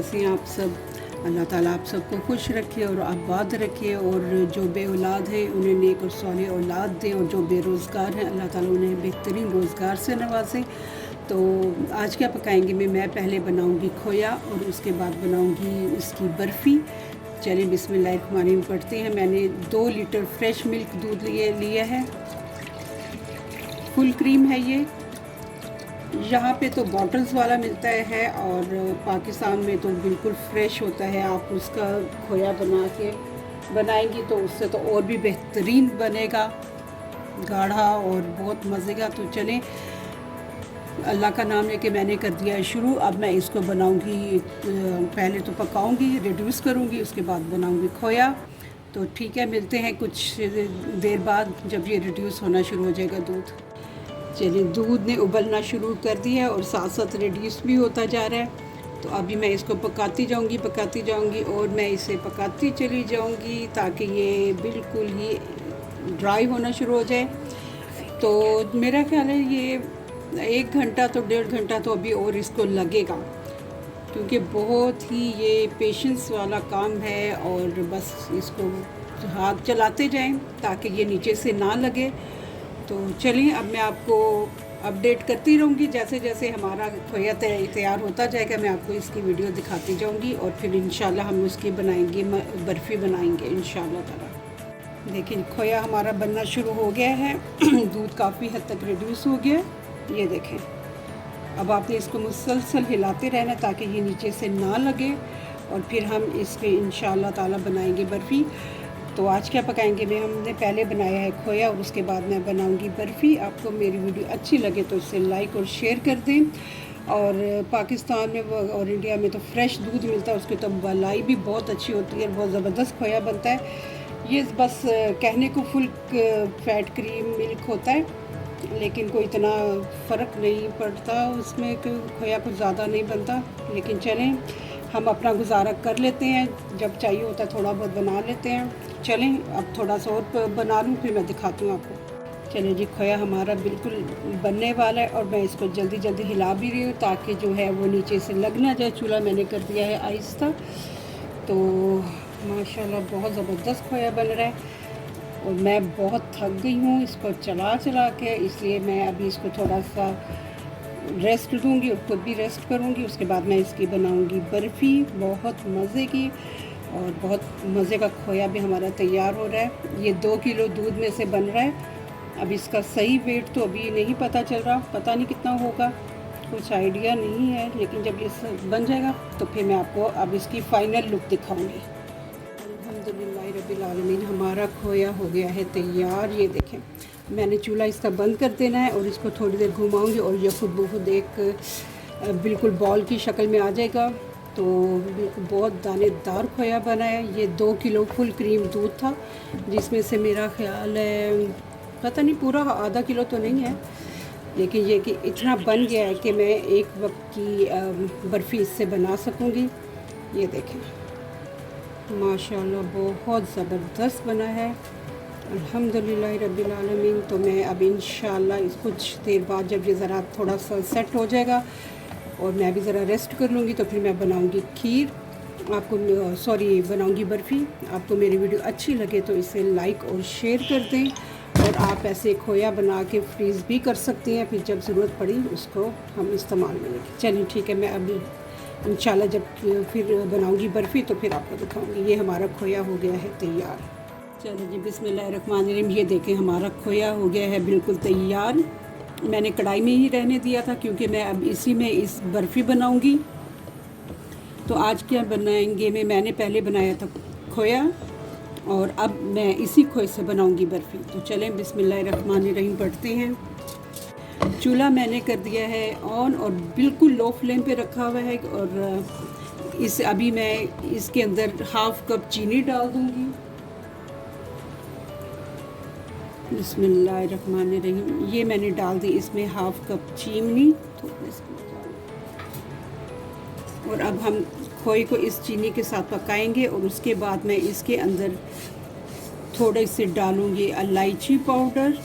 कैसे हैं आप सब। अल्लाह ताला आप सबको खुश रखे और आबाद रखे, और जो बे औलाद हैं उन्हें नेक और सौली औलाद दें, और जो बेरोज़गार हैं अल्लाह ताला उन्हें बेहतरीन रोज़गार से नवाजें। तो आज क्या पकाएंगे मैं पहले बनाऊंगी खोया और उसके बाद बनाऊंगी इसकी बर्फ़ी। चलिए बिस्मिल्लाहिर्रहमानिर्रहीम पढ़ते हैं। मैंने 2 लीटर फ्रेश मिल्क दूध लिया है, फुल क्रीम है ये। यहाँ पे तो बॉटल्स वाला मिलता है और पाकिस्तान में तो बिल्कुल फ्रेश होता है। आप उसका खोया बनाएंगी तो उससे तो और भी बेहतरीन बनेगा, गाढ़ा और बहुत मज़े का। तो चलें, अल्लाह का नाम लेके मैंने कर दिया है शुरू। अब मैं इसको बनाऊंगी, पहले तो पकाऊंगी, रिड्यूस करूंगी, उसके बाद बनाऊंगी खोया। तो ठीक है, मिलते हैं कुछ देर बाद जब ये रिड्यूस होना शुरू हो जाएगा दूध। चलिए, दूध ने उबलना शुरू कर दिया है और साथ साथ रिड्यूस भी होता जा रहा है। तो अभी मैं इसको पकाती जाऊंगी और मैं इसे पकाती चली जाऊंगी ताकि ये बिल्कुल ही ड्राई होना शुरू हो जाए। तो मेरा ख्याल है ये 1 घंटा तो 1.5 घंटा तो अभी और इसको लगेगा, क्योंकि बहुत ही ये पेशेंस वाला काम है। और बस इसको हाथ चलाते जाएं ताकि ये नीचे से ना लगे। तो चलिए, अब मैं आपको अपडेट करती रहूँगी जैसे जैसे हमारा खोया तैयार होता जाएगा। मैं आपको इसकी वीडियो दिखाती जाऊँगी और फिर इंशाल्लाह हम उसकी बर्फ़ी बनाएंगे इंशाल्लाह ताला। देखिए, खोया हमारा बनना शुरू हो गया है। दूध काफ़ी हद तक रिड्यूस हो गया, ये देखें। अब आपने इसको मुसलसल हिलाते रहना ताकि ये नीचे से ना लगे, और फिर हम इसके इंशाल्लाह ताला बनाएंगे बर्फ़ी। तो आज क्या पकाएंगे हमने पहले बनाया है खोया और उसके बाद मैं बनाऊंगी बर्फ़ी। आपको मेरी वीडियो अच्छी लगे तो इसे लाइक और शेयर कर दें। और पाकिस्तान में और इंडिया में तो फ्रेश दूध मिलता है, उसकी तो मलाई भी बहुत अच्छी होती है, बहुत ज़बरदस्त खोया बनता है। ये बस कहने को फुल फैट क्रीम मिल्क होता है, लेकिन कोई इतना फ़र्क नहीं पड़ता उसमें, खोया कुछ ज़्यादा नहीं बनता। लेकिन चलें, हम अपना गुजारा कर लेते हैं, जब चाहिए होता है थोड़ा बहुत बना लेते हैं। चलें, अब थोड़ा सा और बना लूँ फिर मैं दिखाती हूँ आपको। चलिए जी, खोया हमारा बिल्कुल बनने वाला है और मैं इसको जल्दी जल्दी हिला भी रही हूँ ताकि जो है वो नीचे से लग ना जाए। चूल्हा मैंने कर दिया है आहिस्ता। तो माशाल्लाह बहुत ज़बरदस्त खोया बन रहा है और मैं बहुत थक गई हूँ इसको चला के, इसलिए मैं अभी इसको थोड़ा सा रेस्ट दूँगी और खुद भी रेस्ट करूँगी। उसके बाद मैं इसकी बनाऊँगी बर्फ़ी, बहुत मज़े की। और बहुत मज़े का खोया भी हमारा तैयार हो रहा है। ये 2 किलो दूध में से बन रहा है। अब इसका सही वेट तो अभी नहीं पता चल रहा, पता नहीं कितना होगा, कुछ आइडिया नहीं है। लेकिन जब ये बन जाएगा तो फिर मैं आपको अब इसकी फ़ाइनल लुक दिखाऊँगी। अल्हम्दुलिल्लाह रब्बिल आलमीन, हमारा खोया हो गया है तैयार। ये देखें, मैंने चूल्हा इसका बंद कर देना है और इसको थोड़ी देर घुमाऊंगी और ये खुद ब खुद एक बिल्कुल बॉल की शक्ल में आ जाएगा। तो बिल्कुल बहुत दानेदार खोया बना है। ये 2 किलो फुल क्रीम दूध था, जिसमें से मेरा ख्याल है पता नहीं पूरा आधा किलो तो नहीं है, लेकिन ये कि इतना बन गया है कि मैं एक वक्त की बर्फ़ी इससे बना सकूँगी। ये देखें, माशाल्लाह बहुत ज़बरदस्त बना है। अल्हम्दुलिल्लाह रब्बिल आलमीन। तो मैं अब इंशाल्लाह इस कुछ देर बाद जब ये ज़रा थोड़ा सा सेट हो जाएगा और मैं भी ज़रा रेस्ट कर लूँगी तो फिर मैं बनाऊँगी खीर। बनाऊँगी बर्फ़ी। आपको मेरी वीडियो अच्छी लगे तो इसे लाइक और शेयर कर दें, और आप ऐसे खोया बना के फ्रीज़ भी कर सकती हैं, फिर जब ज़रूरत पड़ी उसको हम इस्तेमाल में लेंगे। चलिए ठीक है, मैं अभी इंशाल्लाह जब फिर बनाऊँगी बर्फ़ी तो फिर आपको दिखाऊँगी। ये हमारा खोया हो गया है तैयार। चलिए जी, बिस्मिल्लाहिर्रहमानिर्रहीम। ये देखें, हमारा खोया हो गया है बिल्कुल तैयार। मैंने कढ़ाई में ही रहने दिया था क्योंकि मैं अब इसी में इस बर्फ़ी बनाऊंगी। तो आज क्या बनाएंगे मैंने पहले बनाया था खोया और अब मैं इसी खोए से बनाऊंगी बर्फ़ी। तो चलें बिस्मिल्लाहिर्रहमानिर्रहीम पढ़ते हैं। चूल्हा मैंने कर दिया है ऑन और बिल्कुल लो फ्लेम पे रखा हुआ है, और अभी मैं इसके अंदर 1/2 कप चीनी डाल दूँगी। बिस्मिल्लाहिर्रहमानिर्रहीम। ये मैंने डाल दी इसमें 1/2 कप चीनी। तो और अब हम खोए को इस चीनी के साथ पकाएंगे और उसके बाद मैं इसके अंदर थोड़े से डालूँगी इलायची पाउडर,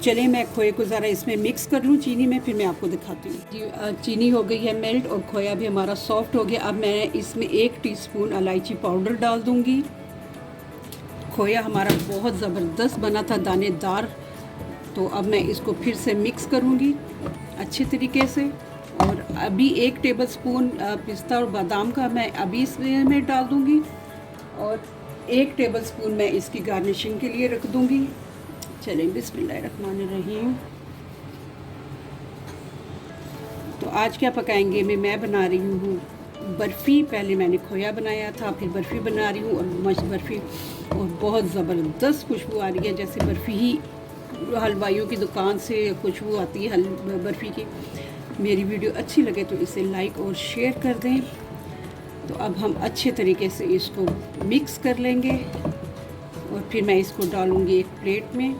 चलिए मैं खोए को ज़रा इसमें मिक्स कर लूँ चीनी में, फिर मैं आपको दिखाती हूँ। चीनी हो गई है मेल्ट और खोया भी हमारा सॉफ्ट हो गया। अब मैं इसमें 1 टीस्पून इलायची पाउडर डाल दूँगी। खोया हमारा बहुत ज़बरदस्त बना था, दानेदार। तो अब मैं इसको फिर से मिक्स करूँगी अच्छे तरीके से। और अभी 1 टेबलस्पून पिस्ता और बादाम का मैं अभी इसमें डाल दूँगी, और 1 टेबलस्पून मैं इसकी गार्निशिंग के लिए रख दूँगी। चलें बिस्मिल्लाहिर्रहमानिर्रहीम। तो आज क्या पकाएंगे मैं बना रही हूँ बर्फ़ी। पहले मैंने खोया बनाया था, फिर बर्फ़ी बना रही हूँ, और मस्त बर्फ़ी, और बहुत ज़बरदस्त खुशबू आ रही है, जैसे बर्फ़ी ही हलवाइयों की दुकान से खुशबू आती है बर्फ़ी की। मेरी वीडियो अच्छी लगे तो इसे लाइक और शेयर कर दें। तो अब हम अच्छे तरीके से इसको मिक्स कर लेंगे, और फिर मैं इसको डालूँगी एक प्लेट में,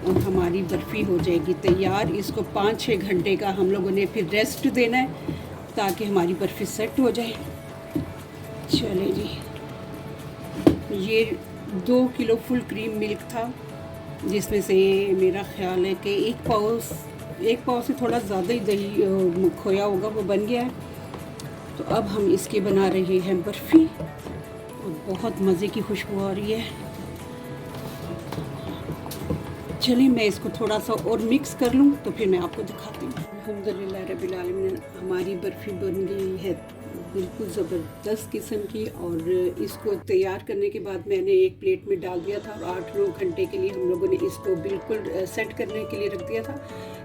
और हमारी बर्फ़ी हो जाएगी तैयार। इसको 5-6 घंटे का हम लोगों ने फिर रेस्ट देना है, ताकि हमारी बर्फ़ी सेट हो जाए। चले जी, ये 2 किलो फुल क्रीम मिल्क था, जिसमें से मेरा ख़्याल है कि 1 पाव से थोड़ा ज़्यादा ही दही खोया होगा, वो बन गया है। तो अब हम इसकी बना रहे हैं बर्फ़ी, और बहुत मज़े की खुशबू आ रही है। चलिए मैं इसको थोड़ा सा और मिक्स कर लूँ, तो फिर मैं आपको दिखाती हूँ। अल्हम्दुलिल्लाह रब्बिल आलमीन, हमारी बर्फ़ी बन गई है बिल्कुल ज़बरदस्त किस्म की। और इसको तैयार करने के बाद मैंने एक प्लेट में डाल दिया था, और 8-9 घंटे के लिए हम लोगों ने इसको बिल्कुल सेट करने के लिए रख दिया था,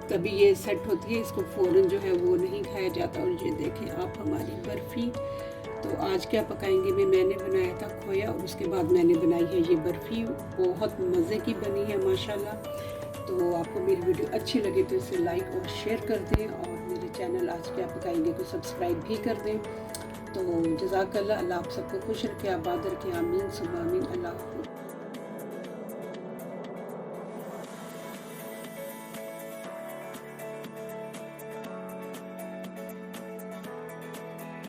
तभी ये सेट होती है। इसको फ़ौरन जो है वो नहीं खाया जाता। और ये देखें आप हमारी बर्फ़ी। तो आज क्या पकाएंगे मैंने बनाया था खोया, और उसके बाद मैंने बनाई है ये बर्फ़ी। बहुत मज़े की बनी है माशाल्लाह। तो आपको मेरी वीडियो अच्छी लगे तो इसे लाइक और शेयर कर दें, और मेरे चैनल आज क्या पकाएंगे को सब्सक्राइब भी कर दें। तो जज़ाकल्लाह, अल्लाह आप सबको खुश रखे, आबाद रखे, आमीन सुम्मा आमीन। अल्लाह।